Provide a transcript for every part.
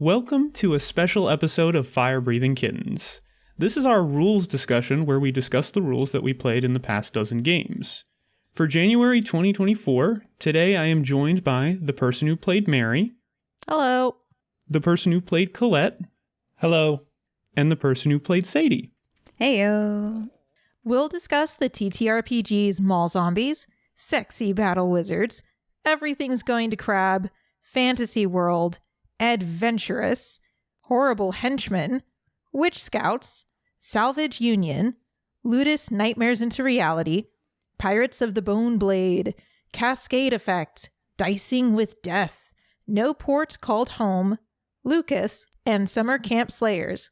Welcome to a special episode of Firebreathing Kittens. This is our rules discussion where we discuss the rules that we played in the past dozen games. For January 2024, today I am joined by the person who played Mary. Hello. The person who played Colette. Hello. And the person who played Sadie. Heyo. We'll discuss the TTRPGs Mall Zombies, Sexy Battle Wizards, Everything's Going to Crab, Fantasy World, Adventurous, Horrible Henchmen, Witch Scouts, Salvage Union, Ludus Nightmares into Reality, Pirates of the Bone Blade, Cascade Effect, Dicing with Death, No Port Called Home, Lucas, and Summer Camp Slayers.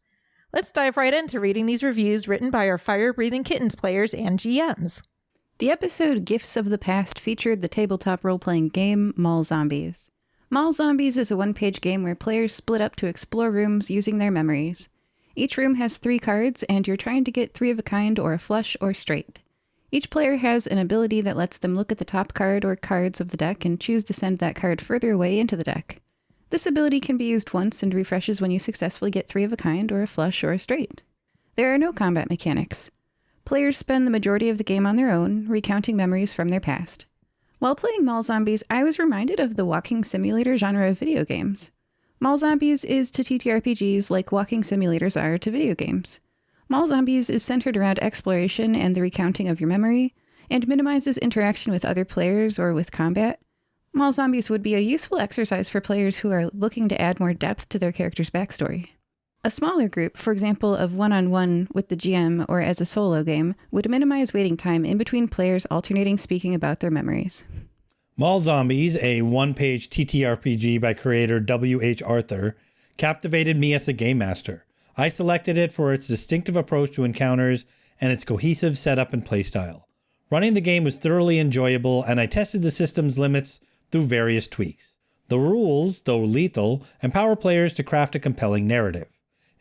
Let's dive right into reading these reviews written by our Fire-Breathing Kittens players and GMs. The episode Gifts of the Past featured the tabletop role-playing game Mall Zombies. Mall Zombies is a one-page game where players split up to explore rooms using their memories. Each room has 3 cards, and you're trying to get 3 of a kind or a flush or straight. Each player has an ability that lets them look at the top card or cards of the deck and choose to send that card further away into the deck. This ability can be used once and refreshes when you successfully get 3 of a kind or a flush or a straight. There are no combat mechanics. Players spend the majority of the game on their own, recounting memories from their past. While playing Mall Zombies, I was reminded of the walking simulator genre of video games. Mall Zombies is to TTRPGs like walking simulators are to video games. Mall Zombies is centered around exploration and the recounting of your memory, and minimizes interaction with other players or with combat. Mall Zombies would be a useful exercise for players who are looking to add more depth to their character's backstory. A smaller group, for example of one-on-one with the GM or as a solo game, would minimize waiting time in between players alternating speaking about their memories. Mall Zombies, a one-page TTRPG by creator W.H. Arthur, captivated me as a game master. I selected it for its distinctive approach to encounters and its cohesive setup and playstyle. Running the game was thoroughly enjoyable, and I tested the system's limits through various tweaks. The rules, though lethal, empower players to craft a compelling narrative.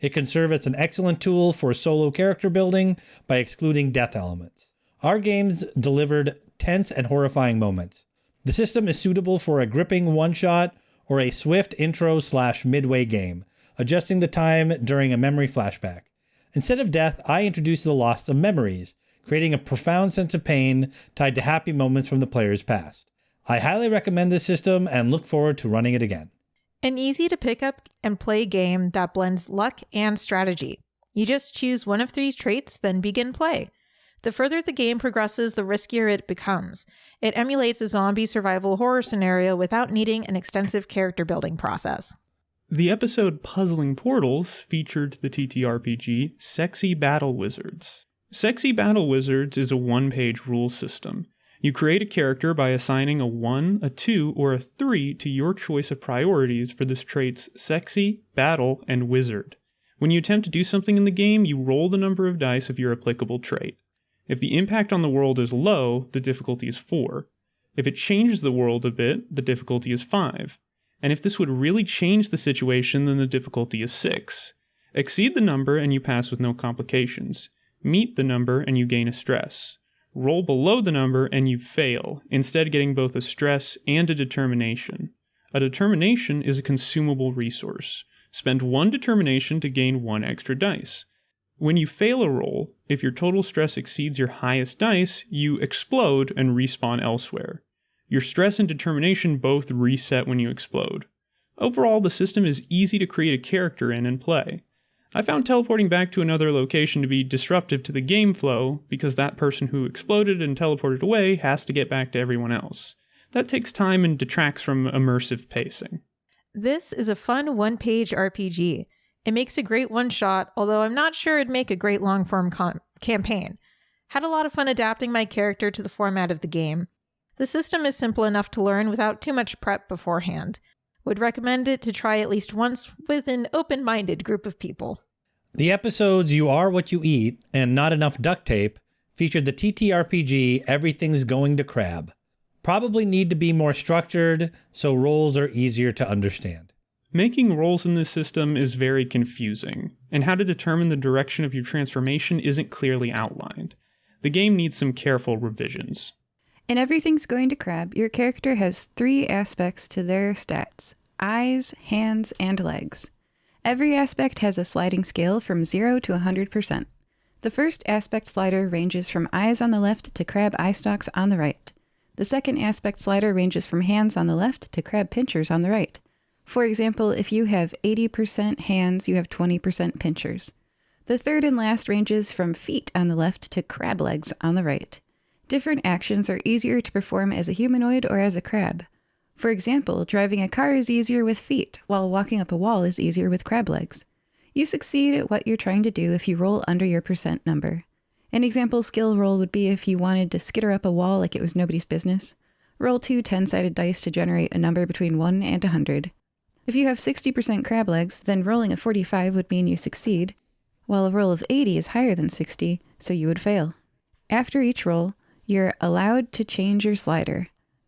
It can serve as an excellent tool for solo character building by excluding death elements. Our games delivered tense and horrifying moments. The system is suitable for a gripping one-shot or a swift intro/midway game, adjusting the time during a memory flashback. Instead of death, I introduced the loss of memories, creating a profound sense of pain tied to happy moments from the player's past. I highly recommend this system and look forward to running it again. An easy to pick up and play game that blends luck and strategy. You just choose one of 3 traits, then begin play. The further the game progresses, the riskier it becomes. It emulates a zombie survival horror scenario without needing an extensive character building process. The episode Puzzling Portals featured the TTRPG Sexy Battle Wizards. Sexy Battle Wizards is a one-page rule system. You create a character by assigning a 1, a 2, or a 3 to your choice of priorities for this trait's Sexy, Battle, and Wizard. When you attempt to do something in the game, you roll the number of dice of your applicable trait. If the impact on the world is low, the difficulty is 4. If it changes the world a bit, the difficulty is 5. And if this would really change the situation, then the difficulty is 6. Exceed the number and you pass with no complications. Meet the number and you gain a stress. Roll below the number and you fail, instead getting both a stress and a determination. A determination is a consumable resource. Spend 1 determination to gain 1 extra dice. When you fail a roll, if your total stress exceeds your highest dice, you explode and respawn elsewhere. Your stress and determination both reset when you explode. Overall, the system is easy to create a character in and play. I found teleporting back to another location to be disruptive to the game flow because that person who exploded and teleported away has to get back to everyone else. That takes time and detracts from immersive pacing. This is a fun one-page RPG. It makes a great one-shot, although I'm not sure it'd make a great long-form campaign. Had a lot of fun adapting my character to the format of the game. The system is simple enough to learn without too much prep beforehand. Would recommend it to try at least once with an open-minded group of people. The episodes You Are What You Eat and Not Enough Duct Tape featured the TTRPG Everything's Going to Crab. Probably need to be more structured so roles are easier to understand. Making roles in this system is very confusing, and how to determine the direction of your transformation isn't clearly outlined. The game needs some careful revisions. In Everything's Going to Crab, your character has 3 aspects to their stats: eyes, hands, and legs. Every aspect has a sliding scale from 0 to 100%. The first aspect slider ranges from eyes on the left to crab eye stalks on the right. The second aspect slider ranges from hands on the left to crab pinchers on the right. For example, if you have 80% hands, you have 20% pinchers. The third and last ranges from feet on the left to crab legs on the right. Different actions are easier to perform as a humanoid or as a crab. For example, driving a car is easier with feet, while walking up a wall is easier with crab legs. You succeed at what you're trying to do if you roll under your percent number. An example skill roll would be if you wanted to skitter up a wall like it was nobody's business. Roll 2 10-sided dice to generate a number between 1 and 100. If you have 60% crab legs, then rolling a 45 would mean you succeed, while a roll of 80 is higher than 60, so you would fail. After each roll, you're allowed to change your slider.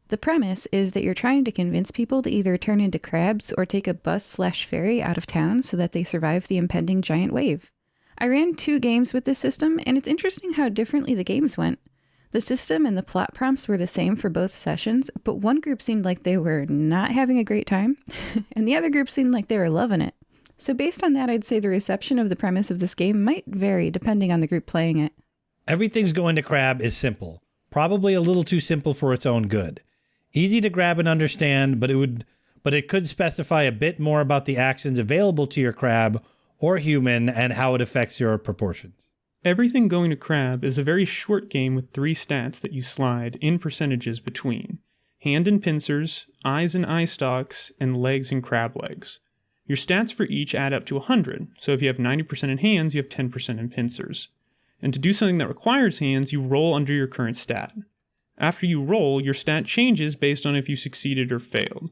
The premise is that you're trying to convince people to either turn into crabs or take a bus/ferry out of town so that they survive the impending giant wave. I ran 2 games with this system, and it's interesting how differently the games went. The system and the plot prompts were the same for both sessions, but one group seemed like they were not having a great time, and the other group seemed like they were loving it. So based on that, I'd say the reception of the premise of this game might vary depending on the group playing it. Everything's Going to Crab is simple, probably a little too simple for its own good. Easy to grab and understand, but it could specify a bit more about the actions available to your crab or human and how it affects your proportions. Everything Going to Crab is a very short game with 3 stats that you slide in percentages between: hand and pincers, eyes and eye stalks, and legs and crab legs. Your stats for each add up to 100, so if you have 90% in hands, you have 10% in pincers. And to do something that requires hands, you roll under your current stat. After you roll, your stat changes based on if you succeeded or failed.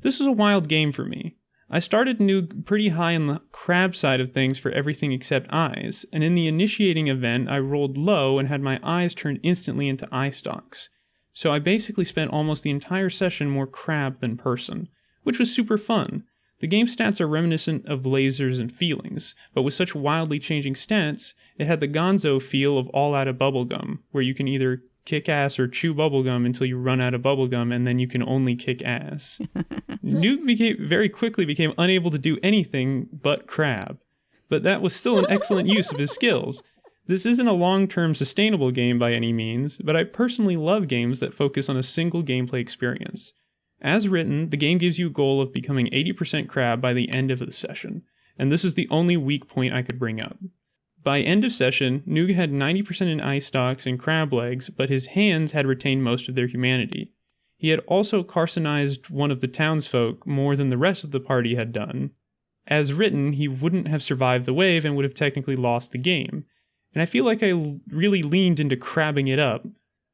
This was a wild game for me. I started new pretty high on the crab side of things for everything except eyes, and in the initiating event, I rolled low and had my eyes turned instantly into eye stalks. So I basically spent almost the entire session more crab than person, which was super fun. The game stats are reminiscent of lasers and feelings, but with such wildly changing stats, it had the gonzo feel of All Out of Bubblegum, where you can either kick ass or chew bubblegum until you run out of bubblegum, and then you can only kick ass. Nuke very quickly became unable to do anything but crab, but that was still an excellent use of his skills. This isn't a long-term sustainable game by any means, but I personally love games that focus on a single gameplay experience. As written, the game gives you a goal of becoming 80% crab by the end of the session, and this is the only weak point I could bring up. By end of session, Nuke had 90% in eye stalks and crab legs, but his hands had retained most of their humanity. He had also carcinized one of the townsfolk more than the rest of the party had done. As written, he wouldn't have survived the wave and would have technically lost the game. And I feel like I really leaned into crabbing it up.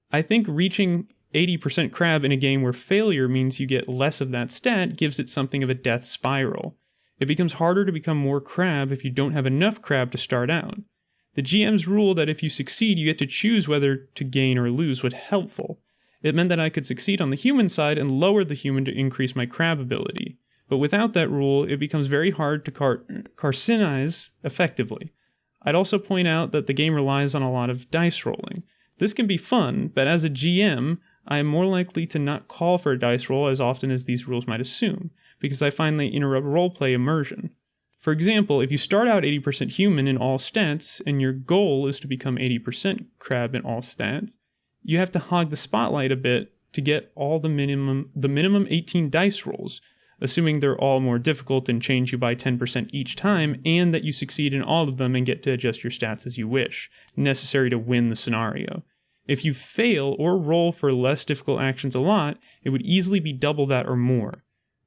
I think reaching 80% crab in a game where failure means you get less of that stat gives it something of a death spiral. It becomes harder to become more crab if you don't have enough crab to start out. The GM's rule that if you succeed, you get to choose whether to gain or lose was helpful. It meant that I could succeed on the human side and lower the human to increase my crab ability. But without that rule, it becomes very hard to carcinize effectively. I'd also point out that the game relies on a lot of dice rolling. This can be fun, but as a GM, I am more likely to not call for a dice roll as often as these rules might assume, because I find they interrupt roleplay immersion. For example, if you start out 80% human in all stats, and your goal is to become 80% crab in all stats, you have to hog the spotlight a bit to get all the minimum 18 dice rolls, assuming they're all more difficult and change you by 10% each time, and that you succeed in all of them and get to adjust your stats as you wish, necessary to win the scenario. If you fail or roll for less difficult actions a lot, it would easily be double that or more.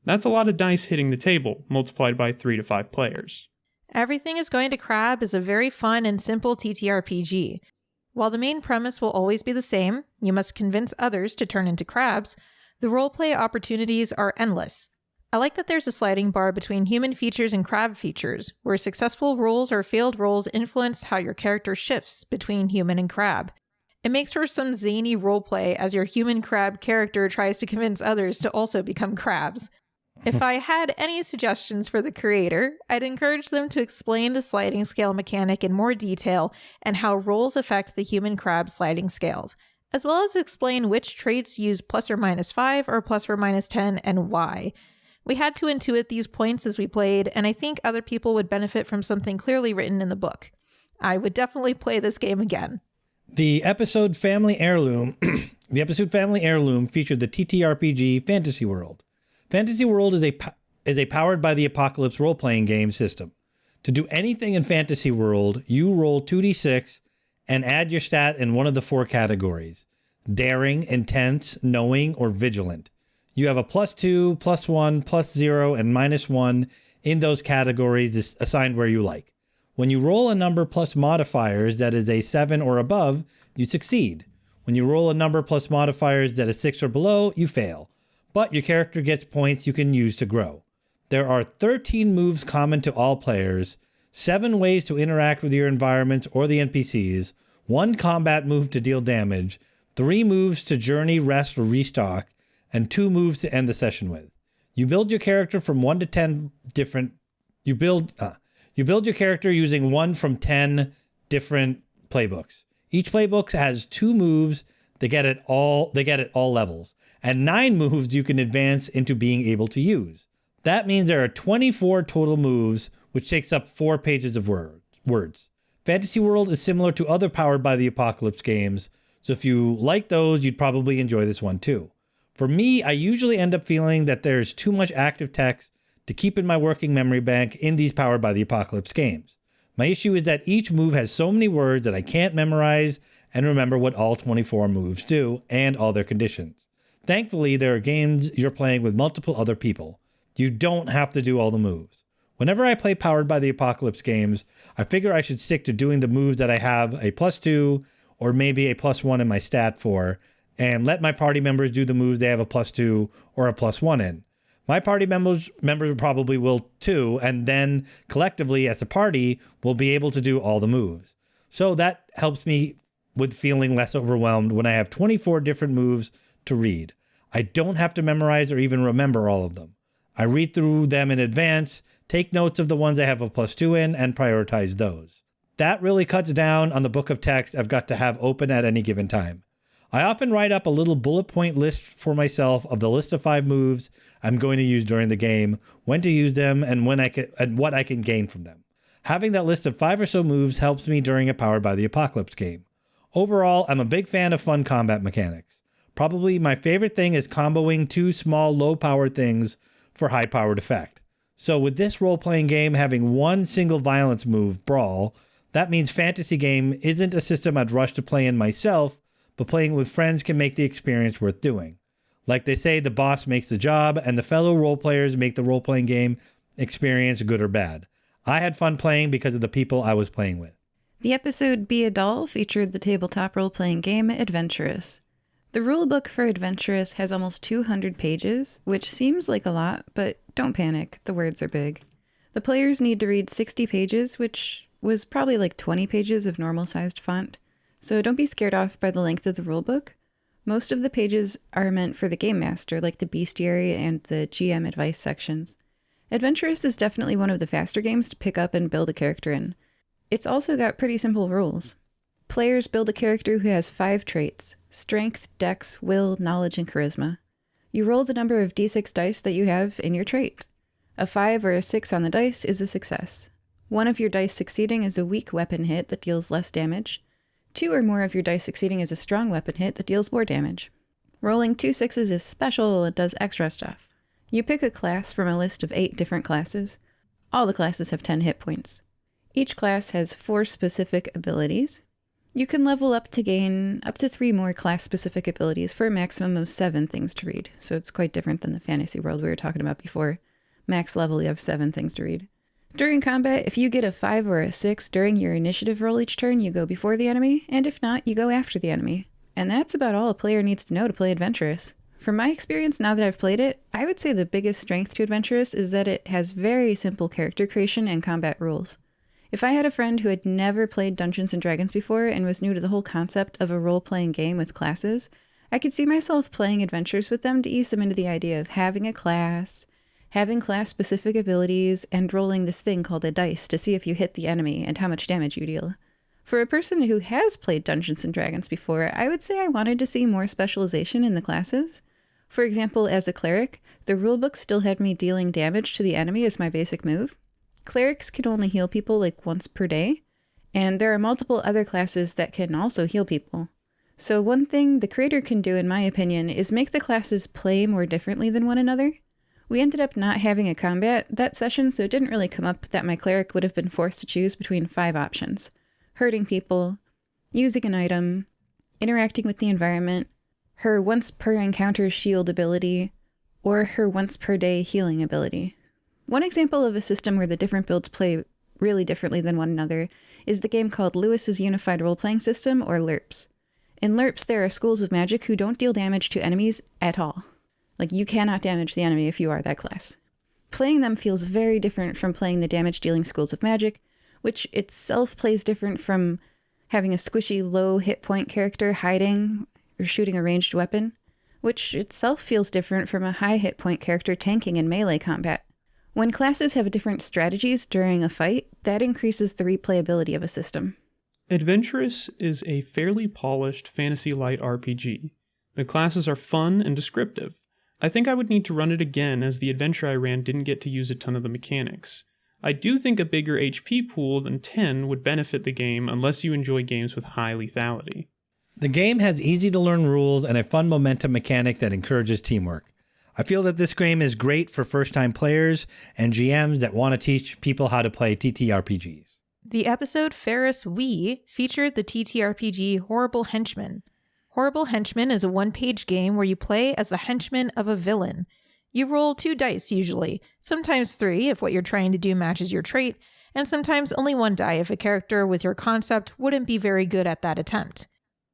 That's a lot of dice hitting the table, multiplied by 3 to 5 players. Everything is Going to Crab is a very fun and simple TTRPG. While the main premise will always be the same, you must convince others to turn into crabs, the roleplay opportunities are endless. I like that there's a sliding bar between human features and crab features, where successful rolls or failed rolls influence how your character shifts between human and crab. It makes for some zany roleplay as your human crab character tries to convince others to also become crabs. If I had any suggestions for the creator, I'd encourage them to explain the sliding scale mechanic in more detail and how rolls affect the human crab sliding scales, as well as explain which traits use ±5 or ±10 and why. We had to intuit these points as we played, and I think other people would benefit from something clearly written in the book. I would definitely play this game again. The episode Family Heirloom featured the TTRPG Fantasy World. Fantasy World is a powered by the Apocalypse role-playing game system. To do anything in Fantasy World, you roll 2d6 and add your stat in one of the 4 categories: daring, intense, knowing, or vigilant. You have a +2, +1, +0, and -1 in those categories assigned where you like. When you roll a number plus modifiers that is a 7 or above, you succeed. When you roll a number plus modifiers that is 6 or below, you fail. But your character gets points you can use to grow. There are 13 moves common to all players, 7 ways to interact with your environments or the NPCs, 1 combat move to deal damage, 3 moves to journey, rest, or restock, and 2 moves to end the session with. You build your character from 1 to 10 different... You build your character using 1 from 10 different playbooks. Each playbook has 2 moves they get at all levels, and 9 moves you can advance into being able to use. That means there are 24 total moves, which takes up 4 pages of words. Fantasy World is similar to other Powered by the Apocalypse games, so if you like those, you'd probably enjoy this one too. For me, I usually end up feeling that there's too much active text to keep in my working memory bank in these Powered by the Apocalypse games. My issue is that each move has so many words that I can't memorize and remember what all 24 moves do and all their conditions. Thankfully, there are games you're playing with multiple other people. You don't have to do all the moves. Whenever I play Powered by the Apocalypse games, I figure I should stick to doing the moves that I have a +2 or maybe a +1 in my stat for, and let my party members do the moves they have a +2 or a +1 in. My party members probably will too, and then collectively as a party, we'll be able to do all the moves. So that helps me with feeling less overwhelmed when I have 24 different moves to read. I don't have to memorize or even remember all of them. I read through them in advance, take notes of the ones I have a +2 in, and prioritize those. That really cuts down on the book of text I've got to have open at any given time. I often write up a little bullet point list for myself of the list of 5 moves I'm going to use during the game, when to use them, and what I can gain from them. Having that list of 5 or so moves helps me during a Powered by the Apocalypse game. Overall, I'm a big fan of fun combat mechanics. Probably my favorite thing is comboing 2 small low-powered things for high-powered effect. So with this role-playing game having 1 single violence move, Brawl, that means fantasy game isn't a system I'd rush to play in myself, but playing with friends can make the experience worth doing. Like they say, the boss makes the job, and the fellow role-players make the role-playing game experience good or bad. I had fun playing because of the people I was playing with. The episode Be a Doll featured the tabletop role-playing game Adventurous. The rulebook for Adventurous has almost 200 pages, which seems like a lot, but don't panic, the words are big. The players need to read 60 pages, which was probably like 20 pages of normal-sized font, so don't be scared off by the length of the rulebook. Most of the pages are meant for the Game Master, like the Bestiary and the GM Advice sections. Adventurous is definitely one of the faster games to pick up and build a character in. It's also got pretty simple rules. Players build a character who has 5 traits: strength, dex, will, knowledge, and charisma. You roll the number of d6 dice that you have in your trait. A 5 or a 6 on the dice is a success. One of your dice succeeding is a weak weapon hit that deals less damage. 2 or more of your dice succeeding is a strong weapon hit that deals more damage. Rolling 2 6s is special and does extra stuff. You pick a class from a list of 8 different classes. All the classes have 10 hit points. Each class has 4 specific abilities. You can level up to gain up to 3 more class-specific abilities for a maximum of 7 things to read, so it's quite different than the fantasy world we were talking about before. Max level, you have 7 things to read. During combat, if you get a 5 or a 6 during your initiative roll each turn, you go before the enemy, and if not, you go after the enemy. And that's about all a player needs to know to play Adventurous. From my experience now that I've played it, I would say the biggest strength to Adventurous is that it has very simple character creation and combat rules. If I had a friend who had never played Dungeons & Dragons before and was new to the whole concept of a role-playing game with classes, I could see myself playing Adventures with them to ease them into the idea of having a class, having class-specific abilities, and rolling this thing called a dice to see if you hit the enemy and how much damage you deal. For a person who has played Dungeons & Dragons before, I would say I wanted to see more specialization in the classes. For example, as a cleric, the rulebook still had me dealing damage to the enemy as my basic move. Clerics can only heal people like once per day, and there are multiple other classes that can also heal people. So one thing the creator can do, in my opinion, is make the classes play more differently than one another. We ended up not having a combat that session, so it didn't really come up that my cleric would have been forced to choose between 5 options: hurting people, using an item, interacting with the environment, her once per encounter shield ability, or her once per day healing ability. One example of a system where the different builds play really differently than one another is the game called Lewis's Unified Role-Playing System, or LURPS. In LURPS, there are schools of magic who don't deal damage to enemies at all. Like, you cannot damage the enemy if you are that class. Playing them feels very different from playing the damage-dealing schools of magic, which itself plays different from having a squishy low hit point character hiding or shooting a ranged weapon, which itself feels different from a high hit point character tanking in melee combat. When classes have different strategies during a fight, that increases the replayability of a system. Adventurous is a fairly polished fantasy light RPG. The classes are fun and descriptive. I think I would need to run it again, as the adventure I ran didn't get to use a ton of the mechanics. I do think a bigger HP pool than 10 would benefit the game unless you enjoy games with high lethality. The game has easy to learn rules and a fun momentum mechanic that encourages teamwork. I feel that this game is great for first-time players and GMs that want to teach people how to play TTRPGs. The episode Ferris Wee featured the TTRPG Horrible Henchmen. Horrible Henchmen is a one-page game where you play as the henchman of a villain. You roll 2 dice usually, sometimes 3 if what you're trying to do matches your trait, and sometimes only 1 die if a character with your concept wouldn't be very good at that attempt.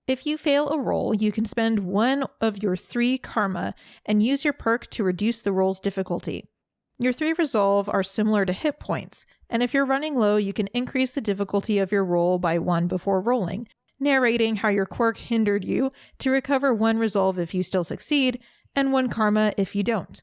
If you fail a roll, you can spend 1 of your 3 karma and use your perk to reduce the roll's difficulty. Your 3 resolve are similar to hit points, and if you're running low, you can increase the difficulty of your roll by 1 before rolling, narrating how your quirk hindered you to recover 1 resolve if you still succeed, and 1 karma if you don't.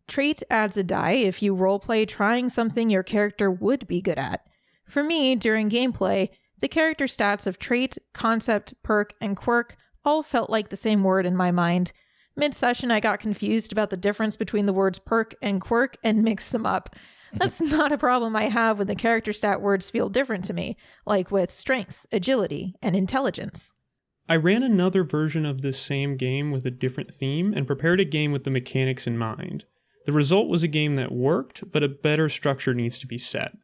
Trait adds a die if you roleplay trying something your character would be good at. For me, during gameplay, the character stats of trait, concept, perk, and quirk all felt like the same word in my mind. Mid-session, I got confused about the difference between the words perk and quirk and mixed them up. That's not a problem I have when the character stat words feel different to me, like with strength, agility, and intelligence. I ran another version of this same game with a different theme and prepared a game with the mechanics in mind. The result was a game that worked, but a better structure needs to be set.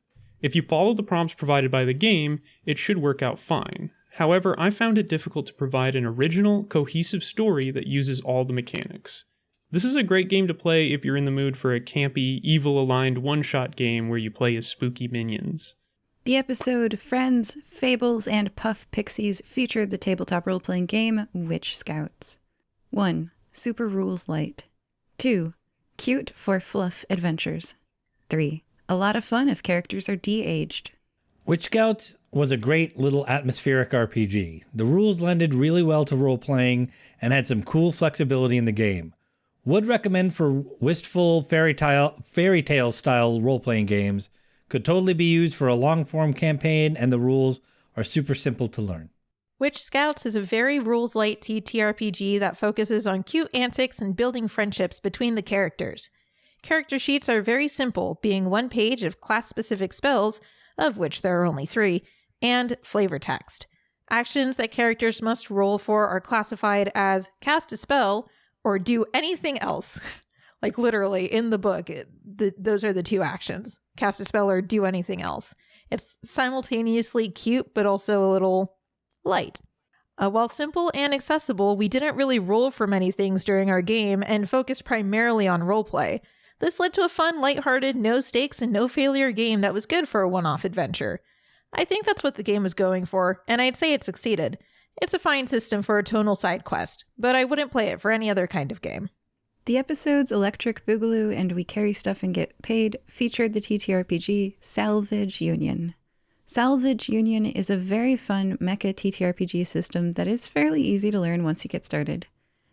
If you follow the prompts provided by the game, it should work out fine. However, I found it difficult to provide an original, cohesive story that uses all the mechanics. This is a great game to play if you're in the mood for a campy, evil-aligned one-shot game where you play as spooky minions. The episode Friends, Fables, and Puff Pixies featured the tabletop role-playing game Witch Scouts. 1. Super Rules Light. 2. Cute for fluff adventures. 3. A lot of fun if characters are de-aged. Witch Scouts was a great little atmospheric RPG. The rules lended really well to role-playing and had some cool flexibility in the game. Would recommend for wistful fairy tale style role-playing games. Could totally be used for a long-form campaign, and the rules are super simple to learn. Witch Scouts is a very rules-light TTRPG that focuses on cute antics and building friendships between the characters. Character sheets are very simple, being 1 page of class-specific spells, of which there are only 3, and flavor text. Actions that characters must roll for are classified as cast a spell or do anything else. Like literally in the book, those are the 2 actions. Cast a spell or do anything else. It's simultaneously cute, but also a little light. While simple and accessible, we didn't really roll for many things during our game and focused primarily on roleplay. This led to a fun, lighthearted, no stakes and no failure game that was good for a one-off adventure. I think that's what the game was going for, and I'd say it succeeded. It's a fine system for a tonal side quest, but I wouldn't play it for any other kind of game. The episodes Electric Boogaloo and We Carry Stuff and Get Paid featured the TTRPG Salvage Union. Salvage Union is a very fun mecha TTRPG system that is fairly easy to learn once you get started.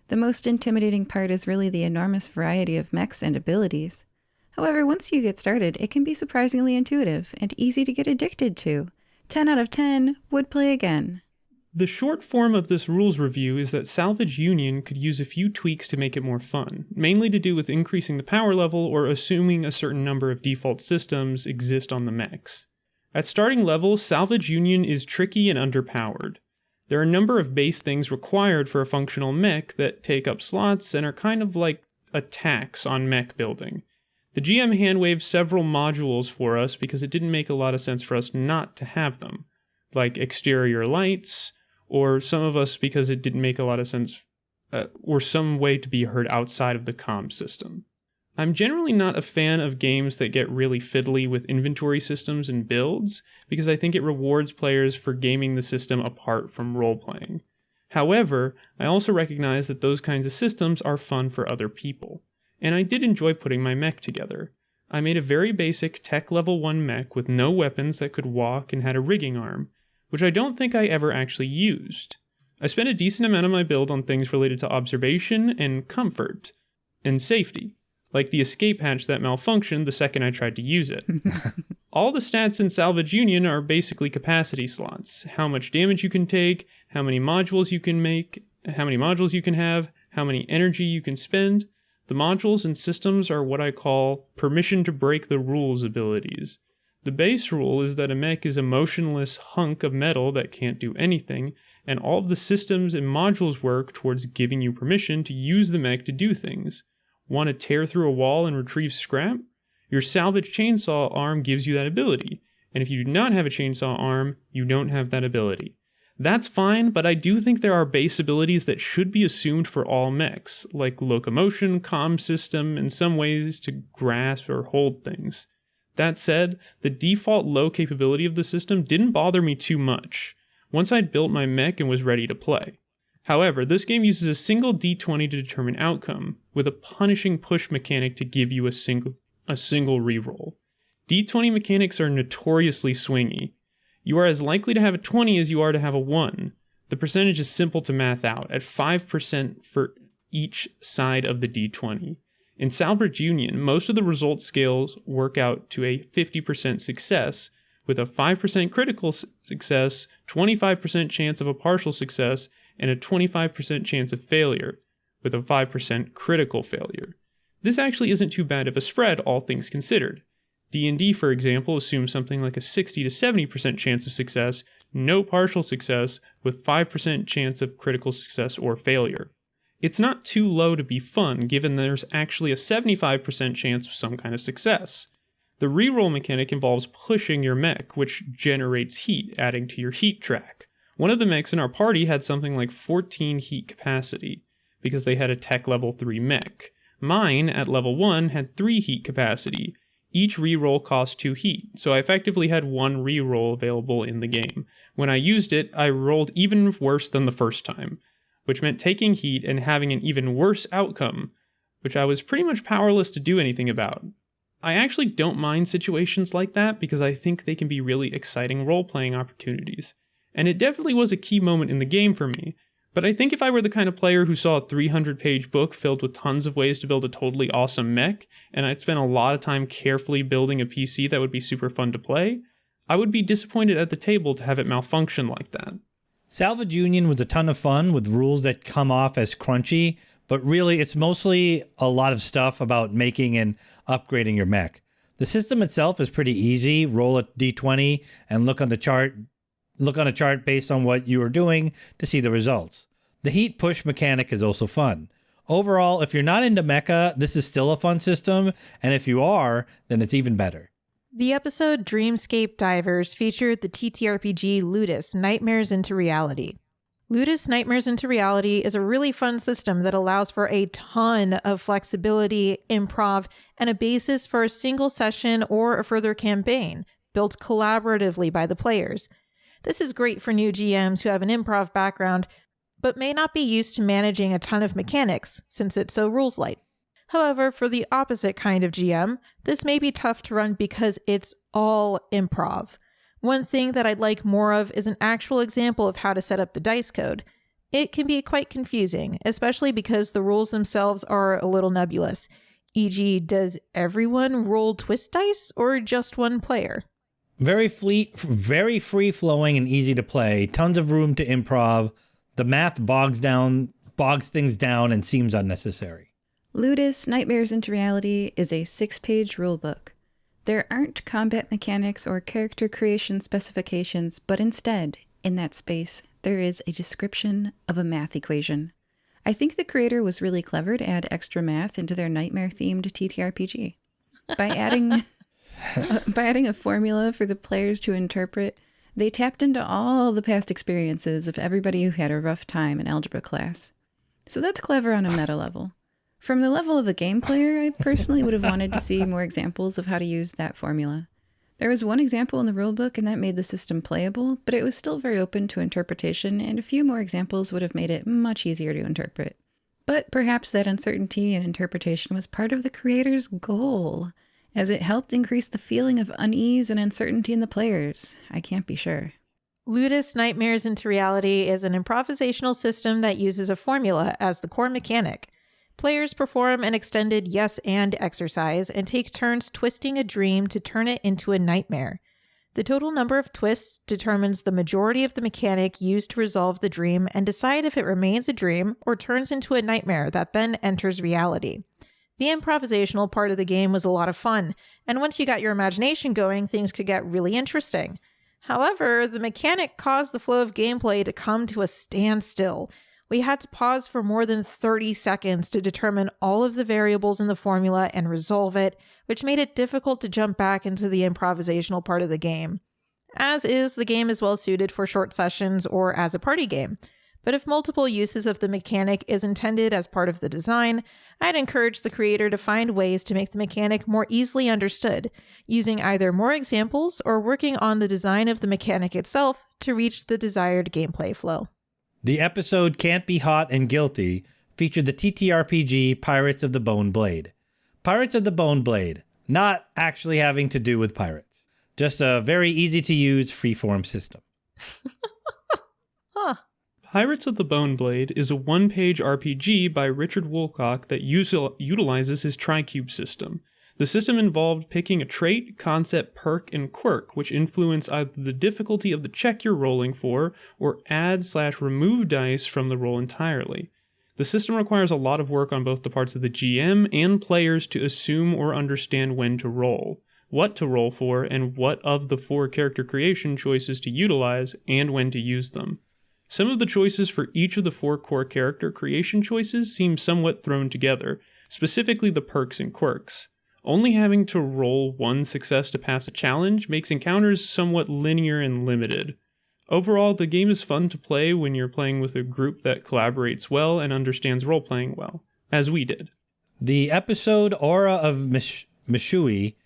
The most intimidating part is really the enormous variety of mechs and abilities. However, once you get started, it can be surprisingly intuitive and easy to get addicted to. 10 out of 10 would play again. The short form of this rules review is that Salvage Union could use a few tweaks to make it more fun, mainly to do with increasing the power level or assuming a certain number of default systems exist on the mechs. At starting level, Salvage Union is tricky and underpowered. There are a number of base things required for a functional mech that take up slots and are kind of like a tax on mech building. The GM handwaved several modules for us because it didn't make a lot of sense for us not to have them, like exterior lights, or some of us because it didn't make a lot of sense, or some way to be heard outside of the comm system. I'm generally not a fan of games that get really fiddly with inventory systems and builds, because I think it rewards players for gaming the system apart from role-playing. However, I also recognize that those kinds of systems are fun for other people, and I did enjoy putting my mech together. I made a very basic tech level 1 mech with no weapons that could walk and had a rigging arm, which I don't think I ever actually used. I spent a decent amount of my build on things related to observation and comfort, and safety, like the escape hatch that malfunctioned the second I tried to use it. All the stats in Salvage Union are basically capacity slots, how much damage you can take, how many modules you can make, how many modules you can have, how many energy you can spend. The modules and systems are what I call permission to break the rules abilities. The base rule is that a mech is a motionless hunk of metal that can't do anything, and all of the systems and modules work towards giving you permission to use the mech to do things. Want to tear through a wall and retrieve scrap? Your salvage chainsaw arm gives you that ability, and if you do not have a chainsaw arm, you don't have that ability. That's fine, but I do think there are base abilities that should be assumed for all mechs, like locomotion, comm system, and some ways to grasp or hold things. That said, the default low capability of the system didn't bother me too much, once I'd built my mech and was ready to play. However, this game uses a single d20 to determine outcome, with a punishing push mechanic to give you a single reroll. d20 mechanics are notoriously swingy. You are as likely to have a 20 as you are to have a 1. The percentage is simple to math out, at 5% for each side of the d20. In Salvage Union, most of the result scales work out to a 50% success, with a 5% critical success, 25% chance of a partial success, and a 25% chance of failure, with a 5% critical failure. This actually isn't too bad of a spread, all things considered. D&D, for example, assumes something like a 60 to 70% chance of success, no partial success, with 5% chance of critical success or failure. It's not too low to be fun, given there's actually a 75% chance of some kind of success. The reroll mechanic involves pushing your mech, which generates heat, adding to your heat track. One of the mechs in our party had something like 14 heat capacity, because they had a tech level 3 mech. Mine, at level 1, had 3 heat capacity. Each reroll cost 2 heat, so I effectively had 1 reroll available in the game. When I used it, I rolled even worse than the first time, which meant taking heat and having an even worse outcome, which I was pretty much powerless to do anything about. I actually don't mind situations like that because I think they can be really exciting role-playing opportunities. And it definitely was a key moment in the game for me, but I think if I were the kind of player who saw a 300-page book filled with tons of ways to build a totally awesome mech, and I'd spent a lot of time carefully building a PC that would be super fun to play, I would be disappointed at the table to have it malfunction like that. Salvage Union was a ton of fun with rules that come off as crunchy, but really it's mostly a lot of stuff about making and upgrading your mech. The system itself is pretty easy. Roll a d20 and look on a chart based on what you are doing to see the results. The heat push mechanic is also fun. Overall, if you're not into mecha, this is still a fun system, and if you are, then it's even better. The episode Dreamscape Divers featured the TTRPG Ludus Nightmares into Reality. Ludus Nightmares into Reality is a really fun system that allows for a ton of flexibility, improv, and a basis for a single session or a further campaign, built collaboratively by the players. This is great for new GMs who have an improv background, but may not be used to managing a ton of mechanics, since it's so rules-light. However, for the opposite kind of GM, this may be tough to run because it's all improv. One thing that I'd like more of is an actual example of how to set up the dice code. It can be quite confusing, especially because the rules themselves are a little nebulous. E.g., does everyone roll twist dice or just one player? Very free-flowing and easy to play. Tons of room to improv. The math bogs things down and seems unnecessary. Ludus, Nightmares into Reality is a 6-page rulebook. There aren't combat mechanics or character creation specifications, but instead, in that space, there is a description of a math equation. I think the creator was really clever to add extra math into their nightmare-themed TTRPG. By adding a formula for the players to interpret, they tapped into all the past experiences of everybody who had a rough time in algebra class. So that's clever on a meta level. From the level of a game player, I personally would have wanted to see more examples of how to use that formula. There was one example in the rulebook, and that made the system playable, but it was still very open to interpretation, and a few more examples would have made it much easier to interpret. But perhaps that uncertainty and interpretation was part of the creator's goal, as it helped increase the feeling of unease and uncertainty in the players. I can't be sure. Ludus Nightmares into Reality is an improvisational system that uses a formula as the core mechanic. Players perform an extended yes and exercise and take turns twisting a dream to turn it into a nightmare. The total number of twists determines the majority of the mechanic used to resolve the dream and decide if it remains a dream or turns into a nightmare that then enters reality. The improvisational part of the game was a lot of fun, and once you got your imagination going, things could get really interesting. However, the mechanic caused the flow of gameplay to come to a standstill. We had to pause for more than 30 seconds to determine all of the variables in the formula and resolve it, which made it difficult to jump back into the improvisational part of the game. As is, the game is well suited for short sessions or as a party game. But if multiple uses of the mechanic is intended as part of the design, I'd encourage the creator to find ways to make the mechanic more easily understood, using either more examples or working on the design of the mechanic itself to reach the desired gameplay flow. The episode Can't Be Hot and Guilty featured the TTRPG Pirates of the Bone Blade. Pirates of the Bone Blade, not actually having to do with pirates. Just a very easy to use freeform system. Huh. Pirates of the Bone Blade is a one-page RPG by Richard Woolcock that utilizes his tricube system. The system involved picking a trait, concept, perk, and quirk, which influence either the difficulty of the check you're rolling for, or add/remove dice from the roll entirely. The system requires a lot of work on both the parts of the GM and players to assume or understand when to roll, what to roll for, and what of the 4 character creation choices to utilize, and when to use them. Some of the choices for each of the 4 core character creation choices seem somewhat thrown together, specifically the perks and quirks. Only having to roll 1 success to pass a challenge makes encounters somewhat linear and limited. Overall, the game is fun to play when you're playing with a group that collaborates well and understands role-playing well, as we did. The episode Aura of Mishwi.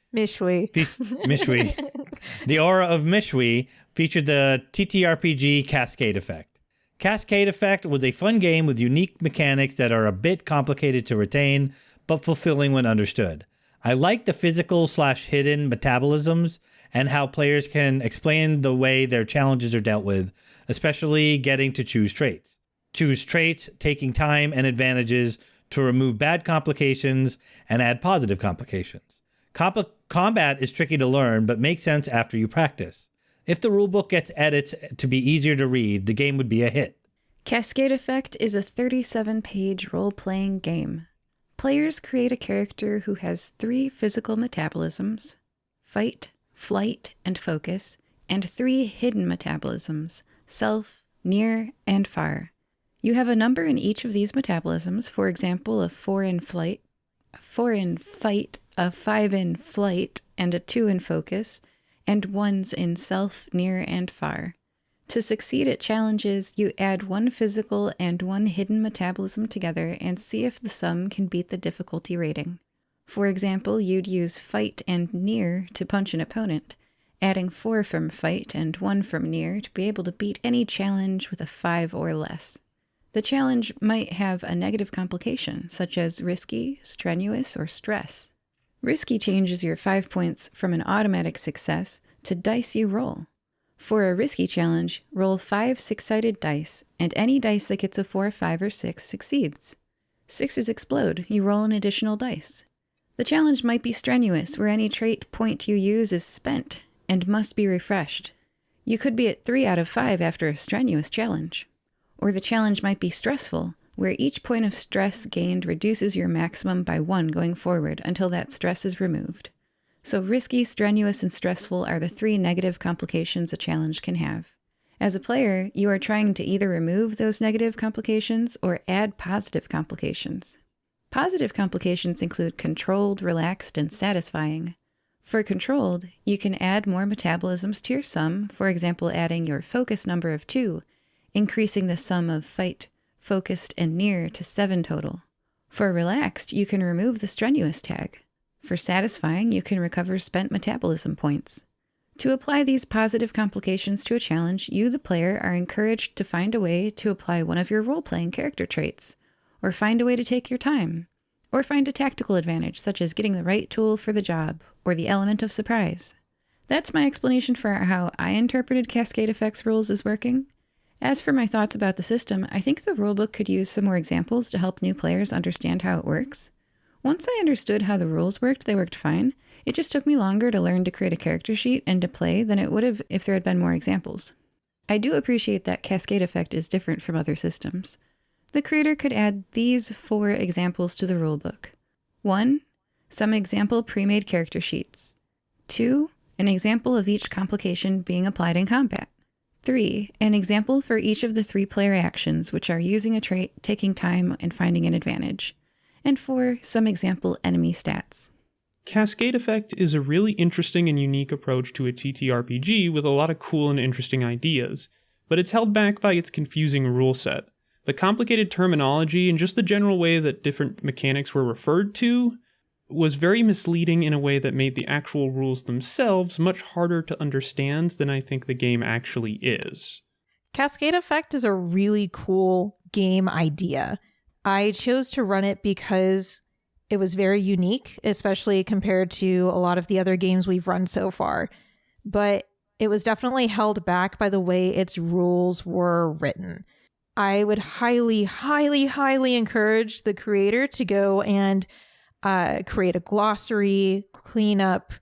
The Aura of Mishwi featured the TTRPG Cascade Effect. Cascade Effect was a fun game with unique mechanics that are a bit complicated to retain, but fulfilling when understood. I like the physical/hidden metabolisms and how players can explain the way their challenges are dealt with, especially getting to choose traits. Choose traits, taking time and advantages to remove bad complications and add positive complications. Combat is tricky to learn, but makes sense after you practice. If the rulebook gets edits to be easier to read, the game would be a hit. Cascade Effect is a 37-page role-playing game. Players create a character who has 3 physical metabolisms, fight, flight, and focus, and 3 hidden metabolisms, self, near, and far. You have a number in each of these metabolisms, for example, a 4 in fight, a 5 in flight, and a 2 in focus, and 1s in self, near, and far. To succeed at challenges, you add 1 physical and 1 hidden metabolism together and see if the sum can beat the difficulty rating. For example, you'd use fight and near to punch an opponent, adding 4 from fight and 1 from near to be able to beat any challenge with a 5 or less. The challenge might have a negative complication, such as risky, strenuous, or stress. Risky changes your 5 points from an automatic success to dice you roll. For a risky challenge, roll 5 6-sided dice, and any dice that gets a 4, 5, or 6 succeeds. 6s explode, you roll an additional dice. The challenge might be strenuous, where any trait point you use is spent, and must be refreshed. You could be at 3 out of 5 after a strenuous challenge. Or the challenge might be stressful, where each point of stress gained reduces your maximum by 1 going forward until that stress is removed. So risky, strenuous, and stressful are the 3 negative complications a challenge can have. As a player, you are trying to either remove those negative complications or add positive complications. Positive complications include controlled, relaxed, and satisfying. For controlled, you can add more metabolisms to your sum, for example adding your focus number of 2, increasing the sum of fight, focused, and near to 7 total. For relaxed, you can remove the strenuous tag. For satisfying, you can recover spent metabolism points. To apply these positive complications to a challenge, you, the player, are encouraged to find a way to apply one of your role-playing character traits, or find a way to take your time, or find a tactical advantage, such as getting the right tool for the job, or the element of surprise. That's my explanation for how I interpreted Cascade Effects rules as working. As for my thoughts about the system, I think the rulebook could use some more examples to help new players understand how it works. Once I understood how the rules worked, they worked fine. It just took me longer to learn to create a character sheet and to play than it would have if there had been more examples. I do appreciate that Cascade Effect is different from other systems. The creator could add these 4 examples to the rulebook. 1. Some example pre-made character sheets. 2. An example of each complication being applied in combat. 3. An example for each of the 3 player actions, which are using a trait, taking time, and finding an advantage. And 4. Some example enemy stats. Cascade Effect is a really interesting and unique approach to a TTRPG with a lot of cool and interesting ideas, but it's held back by its confusing rule set. The complicated terminology and just the general way that different mechanics were referred to was very misleading in a way that made the actual rules themselves much harder to understand than I think the game actually is. Cascade Effect is a really cool game idea. I chose to run it because it was very unique, especially compared to a lot of the other games we've run so far. But it was definitely held back by the way its rules were written. I would highly, highly, highly encourage the creator to go and create a glossary, clean up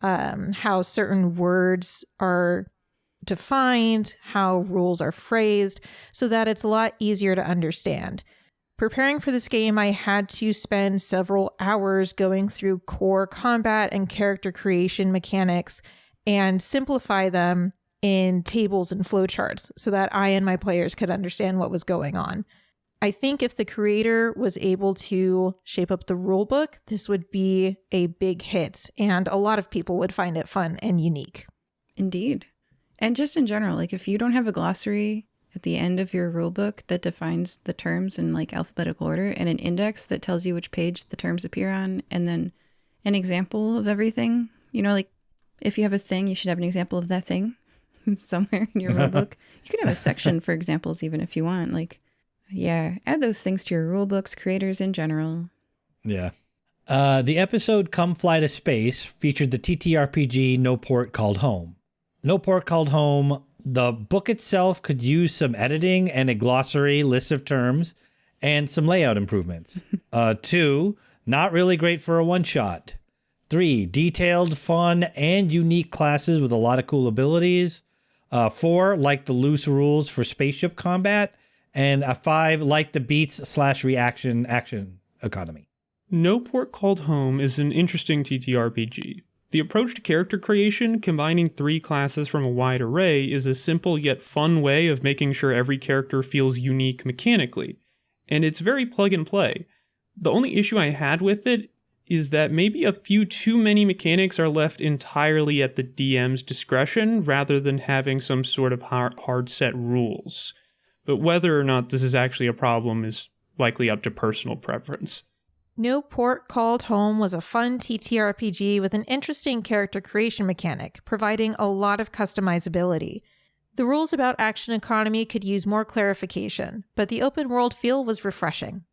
how certain words are defined, how rules are phrased, so that it's a lot easier to understand. Preparing for this game, I had to spend several hours going through core combat and character creation mechanics and simplify them in tables and flowcharts so that I and my players could understand what was going on. I think if the creator was able to shape up the rulebook, this would be a big hit, and a lot of people would find it fun and unique. Indeed. And just in general, like if you don't have a glossary at the end of your rulebook that defines the terms in like alphabetical order and an index that tells you which page the terms appear on, and then an example of everything, like if you have a thing, you should have an example of that thing somewhere in your rulebook. You can have a section for examples even if you want. Add those things to your rulebooks, creators in general. Yeah. The episode Come Fly to Space featured the TTRPG No Port Called Home. No Port Called Home, the book itself could use some editing and a glossary, list of terms, and some layout improvements. 2, not really great for a one-shot. 3, detailed, fun, and unique classes with a lot of cool abilities. 4, like the loose rules for spaceship combat. And 5, like the beats/reaction action economy. No Port Called Home is an interesting TTRPG. The approach to character creation, combining 3 classes from a wide array, is a simple yet fun way of making sure every character feels unique mechanically. And it's very plug and play. The only issue I had with it is that maybe a few too many mechanics are left entirely at the DM's discretion rather than having some sort of hard set rules. But whether or not this is actually a problem is likely up to personal preference. No Port Called Home was a fun TTRPG with an interesting character creation mechanic, providing a lot of customizability. The rules about action economy could use more clarification, but the open world feel was refreshing.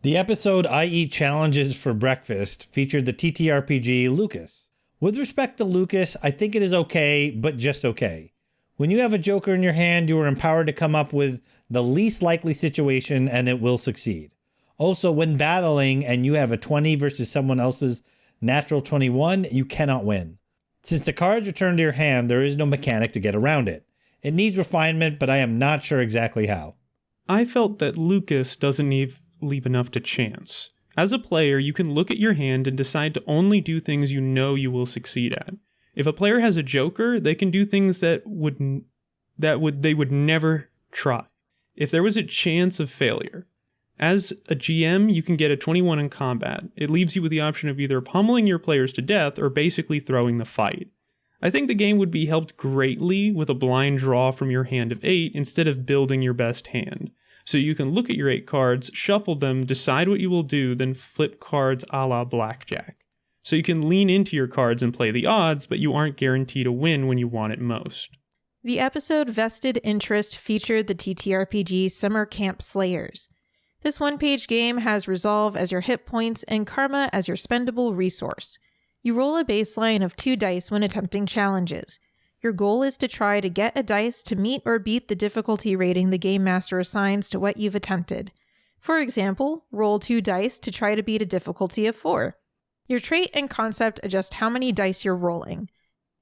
The episode I Eat Challenges for Breakfast featured the TTRPG Lucas. With respect to Lucas, I think it is okay, but just okay. When you have a joker in your hand, you are empowered to come up with the least likely situation and it will succeed. Also, when battling and you have a 20 versus someone else's natural 21, you cannot win. Since the cards return to your hand, there is no mechanic to get around it. It needs refinement, but I am not sure exactly how. I felt that Lucas doesn't leave enough to chance. As a player, you can look at your hand and decide to only do things you know you will succeed at. If a player has a joker, they can do things they would never try if there was a chance of failure. As a GM, you can get a 21 in combat. It leaves you with the option of either pummeling your players to death or basically throwing the fight. I think the game would be helped greatly with a blind draw from your hand of 8 instead of building your best hand. So you can look at your 8 cards, shuffle them, decide what you will do, then flip cards a la blackjack. So you can lean into your cards and play the odds, but you aren't guaranteed a win when you want it most. The episode Vested Interest featured the TTRPG Summer Camp Slayers. This one-page game has resolve as your hit points and karma as your spendable resource. You roll a baseline of 2 dice when attempting challenges. Your goal is to try to get a dice to meet or beat the difficulty rating the Game Master assigns to what you've attempted. For example, roll 2 dice to try to beat a difficulty of 4. Your trait and concept adjust how many dice you're rolling.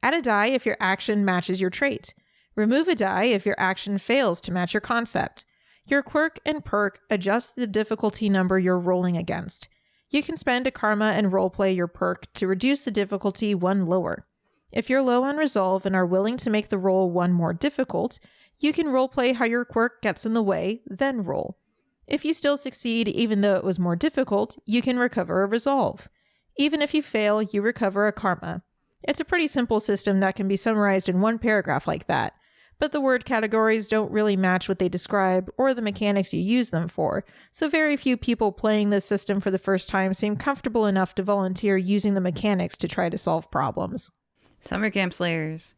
Add a die if your action matches your trait. Remove a die if your action fails to match your concept. Your quirk and perk adjust the difficulty number you're rolling against. You can spend a karma and roleplay your perk to reduce the difficulty 1 lower. If you're low on resolve and are willing to make the roll 1 more difficult, you can roleplay how your quirk gets in the way, then roll. If you still succeed even though it was more difficult, you can recover a resolve. Even if you fail, you recover a karma. It's a pretty simple system that can be summarized in 1 paragraph like that, but the word categories don't really match what they describe or the mechanics you use them for, so very few people playing this system for the first time seem comfortable enough to volunteer using the mechanics to try to solve problems. Summer Camp Slayers.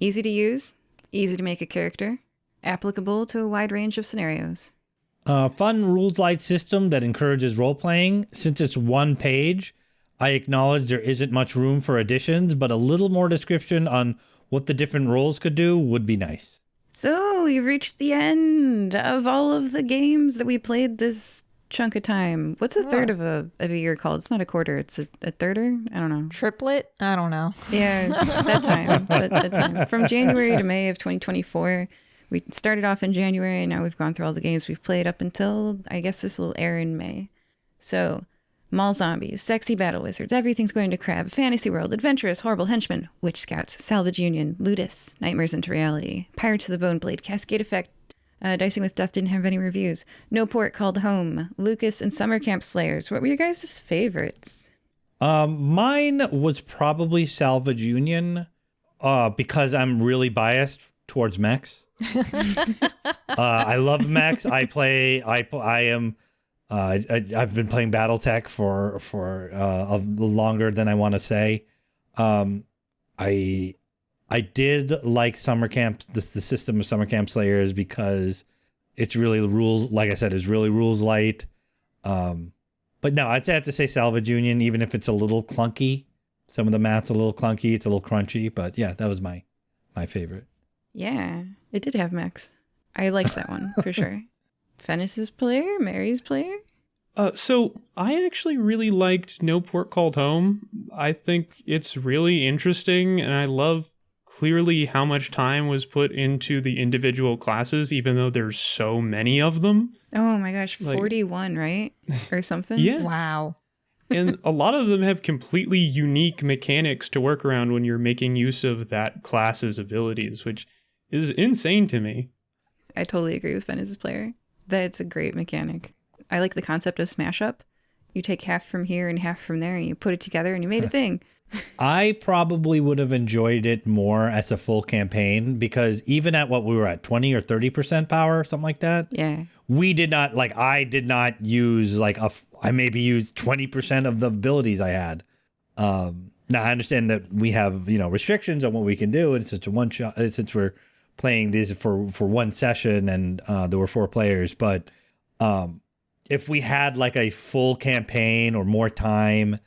Easy to use, easy to make a character, applicable to a wide range of scenarios. Fun rules light system that encourages role-playing. Since it's 1 page, I acknowledge there isn't much room for additions, but a little more description on what the different roles could do would be nice. So we've reached the end of all of the games that we played this chunk of time. What's a third of a year called? It's not a quarter. It's a thirder. I don't know. Triplet? I don't know. Yeah, that time. that time. From January to May of 2024. We started off in January, and now we've gone through all the games we've played up until, I guess this will air in May. So, Mall Zombies, Sexy Battle Wizards, Everything's Going to Crab, Fantasy World, Adventurous, Horrible Henchmen, Witch Scouts, Salvage Union, Ludus, Nightmares into Reality, Pirates of the Bone Blade, Cascade Effect, Dicing with Death didn't have any reviews, No Port Called Home, Lucas, and Summer Camp Slayers. What were your guys' favorites? Mine was probably Salvage Union, because I'm really biased towards mechs. I love mechs. I've been playing BattleTech for longer than I want to say. I did like Summer Camp, the system of Summer Camp Slayers, because it's really rules. Like I said, it's really rules light. But no, I'd have to say Salvage Union, even if it's a little clunky. Some of the math's a little clunky. It's a little crunchy, but yeah, that was my favorite. Yeah, it did have mechs. I liked that one for sure. Fennis's player, Mary's player. So I actually really liked No Port Called Home. I think it's really interesting, and I love clearly how much time was put into the individual classes, even though there's so many of them. Oh my gosh, 41, right? Or something? Yeah. Wow. And a lot of them have completely unique mechanics to work around when you're making use of that class's abilities, which is insane to me. I totally agree with Fennis's player. That's a great mechanic. I like the concept of smash up. You take half from here and half from there and you put it together and you made a thing. I probably would have enjoyed it more as a full campaign, because even at what we were at, 20 or 30% power, something like that. Yeah. We did not, I did not use I maybe used 20% of the abilities I had. Now I understand that we have, restrictions on what we can do. And since since we're playing these for one session and there were 4 players, but if we had a full campaign or more time,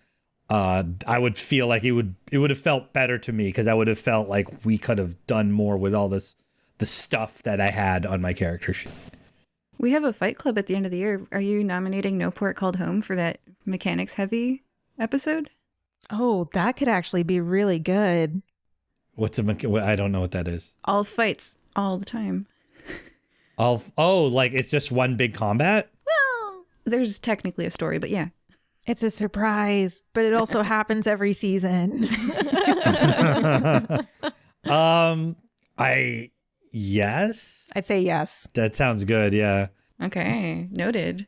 I would feel like it would have felt better to me, because I would have felt like we could have done more with all the stuff that I had on my character sheet. We have a fight club at the end of the year. Are you nominating No Port Called Home for that mechanics heavy episode? Oh, that could actually be really good. I don't know what that is. All fights all the time. Like it's just one big combat? Well, there's technically a story, but yeah. It's a surprise, but it also happens every season. Yes. I'd say yes. That sounds good. Yeah. Okay, noted.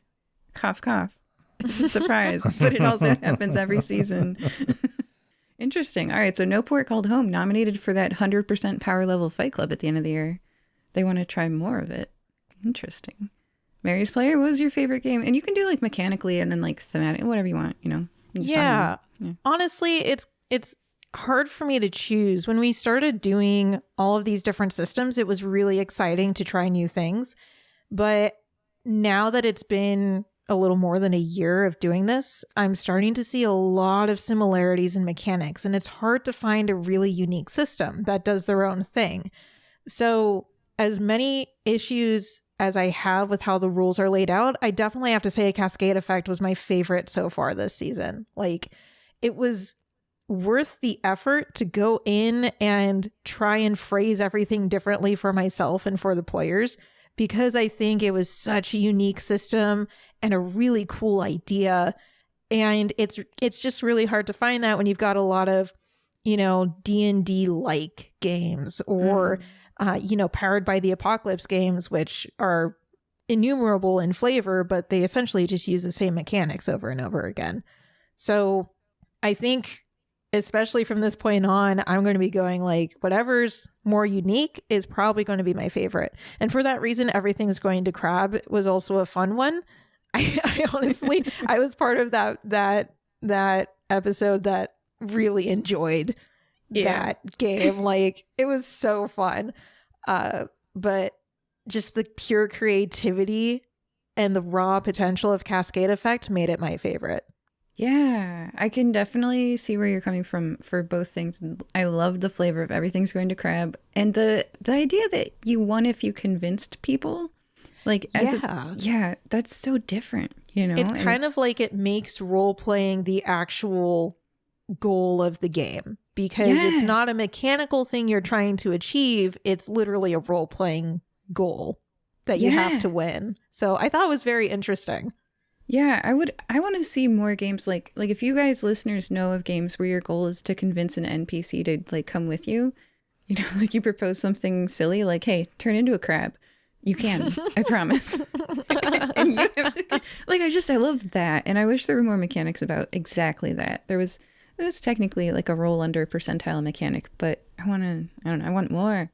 Cough, cough. It's a surprise, but it also happens every season. Interesting. All right, so No Port Called Home nominated for that 100% power level fight club at the end of the year. They want to try more of it. Interesting. Mary's Player, what was your favorite game? And you can do like mechanically and then like thematic, whatever you want, you know. Yeah. Honestly, it's hard for me to choose. When we started doing all of these different systems, it was really exciting to try new things. But now that it's been a little more than a year of doing this, I'm starting to see a lot of similarities in mechanics, and it's hard to find a really unique system that does their own thing. So as many issues as I have with how the rules are laid out, I definitely have to say a Cascade Effect was my favorite so far this season. Like, it was worth the effort to go in and try and phrase everything differently for myself and for the players, because I think it was such a unique system and a really cool idea. And it's just really hard to find that when you've got a lot of, you know, D&D like games or Powered by the Apocalypse games, which are innumerable in flavor, but they essentially just use the same mechanics over and over again. So I think, especially from this point on, I'm going to be going like, whatever's more unique is probably going to be my favorite. And for that reason, Everything's Going to Crab was also a fun one. I honestly, I was part of that episode that really enjoyed that game. Like, it was so fun. But just the pure creativity and the raw potential of Cascade Effect made it my favorite. Yeah, I can definitely see where you're coming from for both things. I love the flavor of Everything's Going to Crab, and the idea that you won if you convinced people. Like, that's so different, you know? It's kind of like it makes role-playing the actual goal of the game, because it's not a mechanical thing you're trying to achieve. It's literally a role-playing goal that you have to win. So I thought it was very interesting. Yeah, I want to see more games like if you guys listeners know of games where your goal is to convince an NPC to like come with you, you know, like you propose something silly like, hey, turn into a crab. You can, I promise. And you have to, like, I love that. And I wish there were more mechanics about exactly that. This is technically like a roll under percentile mechanic, but I want more.